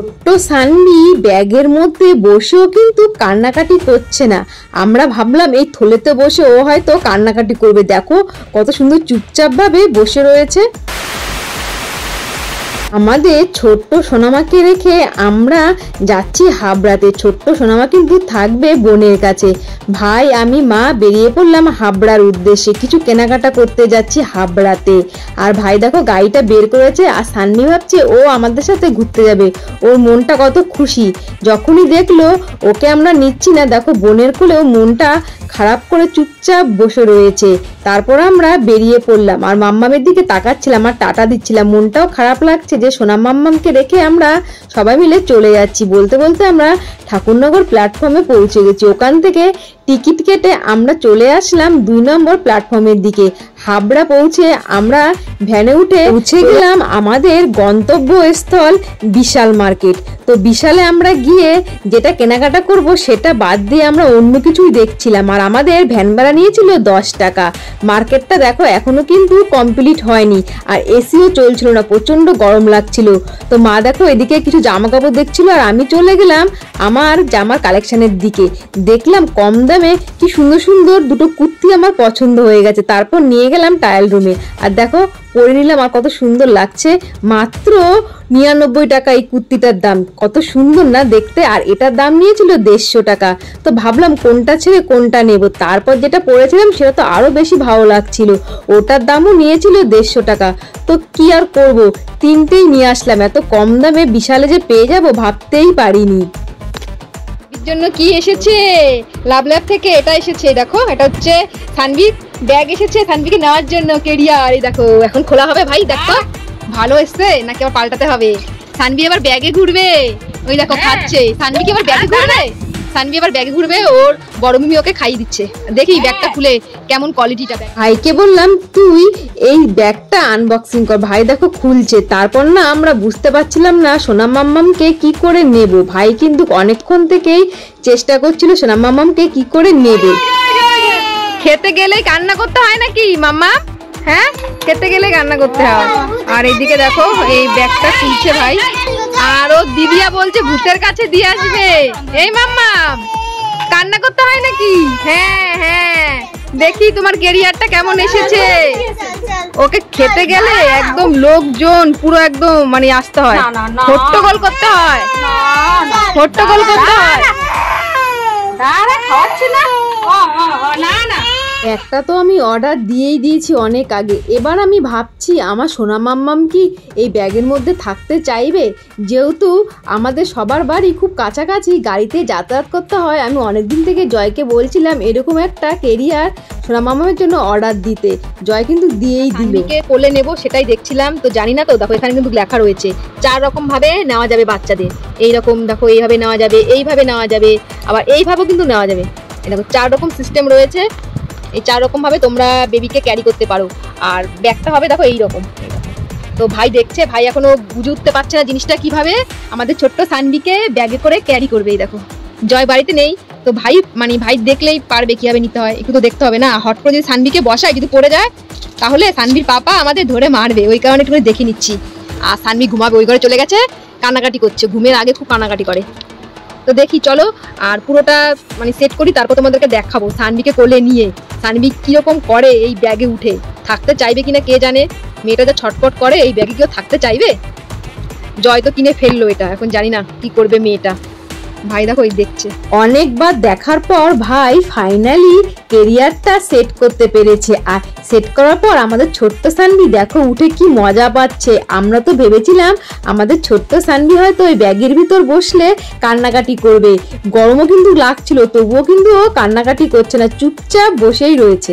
ছোট্ট সানভি ব্যাগের মধ্যে বসেও কিন্তু কান্নাকাটি করছে না। আমরা ভাবলাম এই থলেতে বসে ও হয়তো কান্নাকাটি করবে। দেখো কত সুন্দর চুপচাপ ভাবে বসে রয়েছে। আমাদের ছোট্ট সোনামাকে রেখে আমরা যাচ্ছি হাবড়াতে। ছোট্ট সোনামা কিন্তু থাকবে বোনের কাছে। ভাই আমি মা বেরিয়ে পড়লাম হাবড়ার উদ্দেশ্যে, কিছু কেনাকাটা করতে যাচ্ছি হাবড়াতে। আর ভাই দেখো গাড়িটা বের করেছে, আর সান্নি ভাবছে ও আমাদের সাথে ঘুরতে যাবে। ওর মনটা কত খুশি যখনই দেখলো ওকে আমরা নিচ্ছি না। দেখো বোনের কোলেও মনটা খারাপ করে চুপচাপ বসে রয়েছে। তারপর আমরা বেরিয়ে পড়লাম, আর মাম্মামের দিকে তাকাচ্ছিলাম আর টাটা দিচ্ছিলাম। মনটাও খারাপ লাগছে যে সোনা মাম্মামকে রেখে আমরা সবাই মিলে চলে যাচ্ছি। বলতে বলতে আমরা ঠাকুরনগর প্ল্যাটফর্মে পৌঁছে গেছি। ওখান থেকে টিকিট কেটে আমরা চলে আসলাম 2 নম্বর প্ল্যাটফর্মের দিকে। হাবড়া পৌঁছে আমরা ভ্যানে উঠে পৌঁছে গেলাম আমাদের গন্তব্যস্থল বিশাল মার্কেট। তো বিশালে আমরা গিয়ে যেটা কেনাকাটা করব সেটা বাদ দিয়ে আমরা অন্য কিছুই দেখছিলাম। আর আমাদের ভ্যান ভাড়া নিয়েছিল 10 টাকা। মার্কেটটা দেখো এখনো কিন্তু কমপ্লিট হয়নি, আর এসিও চলছিল না, প্রচন্ড গরম লাগছিল। তো মা দেখো এদিকে কিছু জামা কাপড় দেখছিল, আর আমি চলে গেলাম আমার জামার কালেকশনের দিকে। দেখলাম কম দামে কি সুন্দর সুন্দর দুটো কুর্তি আমার পছন্দ হয়ে গেছে। তারপর নিয়ে গেলাম ট্রায়াল রুমে, আর দেখো পরে নিলাম, আর কত সুন্দর লাগছে। মাত্র 99 টাকা এই কুর্তিটার দাম। কত সুন্দর না দেখতে, আর এটার দাম নিয়েছিল 150 টাকা। তো ভাবলাম কোনটা ছেড়ে কোনটা নেব। তারপর যেটা পরেছিলাম সেটা তো আরো বেশি ভালো লাগছিল, ওটার দামও নিয়েছিল 150 টাকা। তো কি আর করব, তিনটেই নিয়ে আসলাম। এত কম দামে বিশালে যে পেয়ে যাব ভাবতেই পারিনি। জন্য কি এসেছে লাভ ল্যাব থেকে, এটা এসেছে দেখো, এটা হচ্ছে সানভি ব্যাগ এসেছে সানভিকে নেওয়ার জন্য কেরিয়ার। এই দেখো এখন খোলা হবে। ভাই দেখো ভালো এসছে নাকি আবার পাল্টাতে হবে। সানভি এবার ব্যাগে ঘুরবে, ওই দেখো খাচ্ছে। সানভি এবার ব্যাগে ঘুরবে, সানভি এবার ব্যাগে ঘুরবে, ওর বড় মিমি ওকে খাইয়ে দিচ্ছে। দেখি ব্যাগটা খুলে কেমন কোয়ালিটিটা। ভাইকে বললাম তুই এই ব্যাগটা আনবক্সিং কর। ভাই দেখো খুলছে। তারপর না আমরা বুঝতে পারছিলাম না সোনা মাম্মামকে কি করে নেব। ভাই কিন্তু অনেকক্ষণ থেকেই চেষ্টা করছিল সোনা মাম্মামকে কি করে নেবে। খেতে গেলেই কান্না করতে হয় নাকি মাম্মা? হ্যাঁ খেতে গেলে কান্না করতে হয়। আর এইদিকে দেখো এই ব্যাগটা খুলছে ভাই, আর ও দিদিয়া বলছে ভূতের কাছে দিয়ে আসবে। এই মাম্মা কান্না করতে হয় নাকি? হ্যাঁ হ্যাঁ দেখি তোমার কেরিয়ারটা কেমন এসেছে। ওকে খেতে গেলে একদম লোকজন পুরো একদম মানে আসতে হয়, হট্টগোল করতে হয়, হট্টগোল করতে হয়। একটা তো আমি অর্ডার দিয়েই দিয়েছি অনেক আগে। এবার আমি ভাবছি আমার সোনা মাম্মাম কি এই ব্যাগের মধ্যে থাকতে চাইবে। যেহেতু আমাদের সবার বাড়ি খুব কাছাকাছি, গাড়িতে যাতায়াত করতে হয়। আমি অনেকদিন থেকে জয়কে বলছিলাম এরকম একটা কেরিয়ার সোনা মাম্মামের জন্য অর্ডার দিতে। জয় কিন্তু দিয়েই দিল। কোলে নেবো সেটাই দেখছিলাম, তো জানি না। তো দেখো এখানে কিন্তু লেখা রয়েছে 4 রকম ভাবে নেওয়া যাবে বাচ্চাদের। এইরকম দেখো এইভাবে নেওয়া যাবে, এইভাবে নেওয়া যাবে, আবার এইভাবেও কিন্তু নেওয়া যাবে। দেখো 4 রকম সিস্টেম রয়েছে। এই 4 রকম ভাবে তোমরা বেবিকে ক্যারি করতে পারো। আর ব্যাগটা হবে দেখো এইরকম। তো ভাই দেখছে, ভাই এখনো বুঝে উঠতে পারছে না জিনিসটা কিভাবে আমাদের ছোট্ট সানভিকে ব্যাগে করে ক্যারি করবে। এই দেখো জয় বাড়িতে নেই, তো ভাই মানে ভাই দেখলেই পারবে কিভাবে নিতে হয়। একটু তো দেখতে হবে না। হট করে যদি সানভিকে বসায়, যদি পড়ে যায় তাহলে সানভির পাপা আমাদের ধরে মারবে। ওই কারণে একটু দেখে নিচ্ছি। আর সানভি ঘুমাবে, ওই ঘরে চলে গেছে, কান্নাকাটি করছে। ঘুমের আগে খুব কান্নাকাটি করে। তো দেখি চলো আর পুরোটা মানে সেট করি, তারপর তোমাদেরকে দেখাবো সানভিকে কোলে নিয়ে সানভি কিরকম করে এই ব্যাগে উঠে। থাকতে চাইবে কিনা কে জানে। মেয়েটা যা ছটফট করে, এই ব্যাগে কেউ থাকতে চাইবে? জয় তো কিনে ফেললো এটা, এখন জানি না কি করবে মেয়েটা। ভাই দেখো এই দেখছে। অনেকবার দেখার পর ভাই ফাইনালি কেরিয়ারটা সেট করতে পেরেছে। আর সেট করার পর আমাদের ছোট্ট সানভি দেখো উঠে কি মজা পাচ্ছে। আমরা তো ভেবেছিলাম আমাদের ছোট্ট সানভি হয়তো ওই ব্যাগের ভিতর বসলে কান্নাকাটি করবে। গরমও কিন্তু লাগছিল, তবুও কিন্তু ও কান্নাকাটি করছে না, চুপচাপ বসেই রয়েছে।